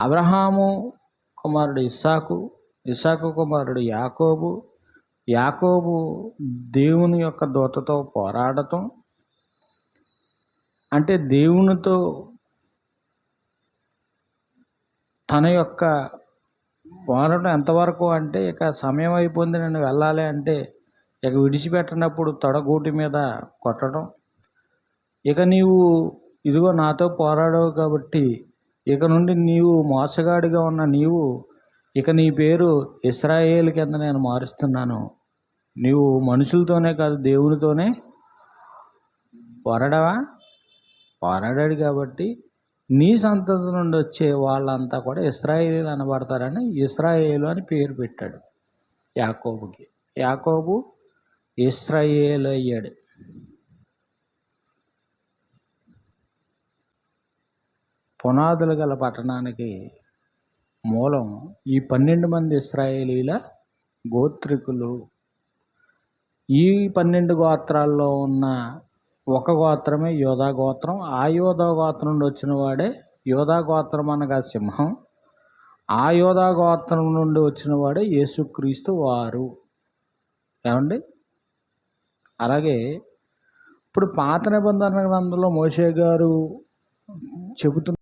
అబ్రహాము కుమారుడు ఇస్సాకు, ఇస్సాకు కుమారుడు యాకోబు, యాకోబు దేవుని యొక్క దూతతో పోరాడటం, అంటే దేవునితో తన యొక్క పోరాటం ఎంతవరకు అంటే, ఇక సమయం అయిపోయింది నేను వెళ్ళాలి అంటే ఇక విడిచిపెట్టినప్పుడు తొడగూటి మీద కొట్టడం, ఇక నీవు ఇదిగో నాతో పోరాడవు కాబట్టి ఇక నుండి నీవు మోసగాడిగా ఉన్న నీవు ఇక నీ పేరు ఇశ్రాయేలు కింద నేను మారుస్తున్నాను, నీవు మనుషులతోనే కాదు దేవునితోనే పోరాడవా, పోరాడాడు కాబట్టి నీ సంతతి నుండి వచ్చే వాళ్ళంతా కూడా ఇశ్రాయేలు అనబడతారని ఇశ్రాయేలు అని పేరు పెట్టాడు యాకోబుకి. యాకోబు ఇశ్రాయేలు అయ్యాడు. పునాదులు గల పట్టణానికి మూలం ఈ 12 మంది ఇశ్రాయేలీల గోత్రికులు. ఈ 12 గోత్రాల్లో ఉన్న ఒక గోత్రమే యోధా గోత్రం. ఆ యోధా గోత్రం నుండి వచ్చిన వాడే, యోధా గోత్రం అనగా సింహం, ఆ యోధా గోత్రం నుండి వచ్చిన వాడే యేసుక్రీస్తు వారు. ఏమండి? అలాగే ఇప్పుడు పాత నిబంధన గ్రంథంలో మోషే గారు చెబుతున్న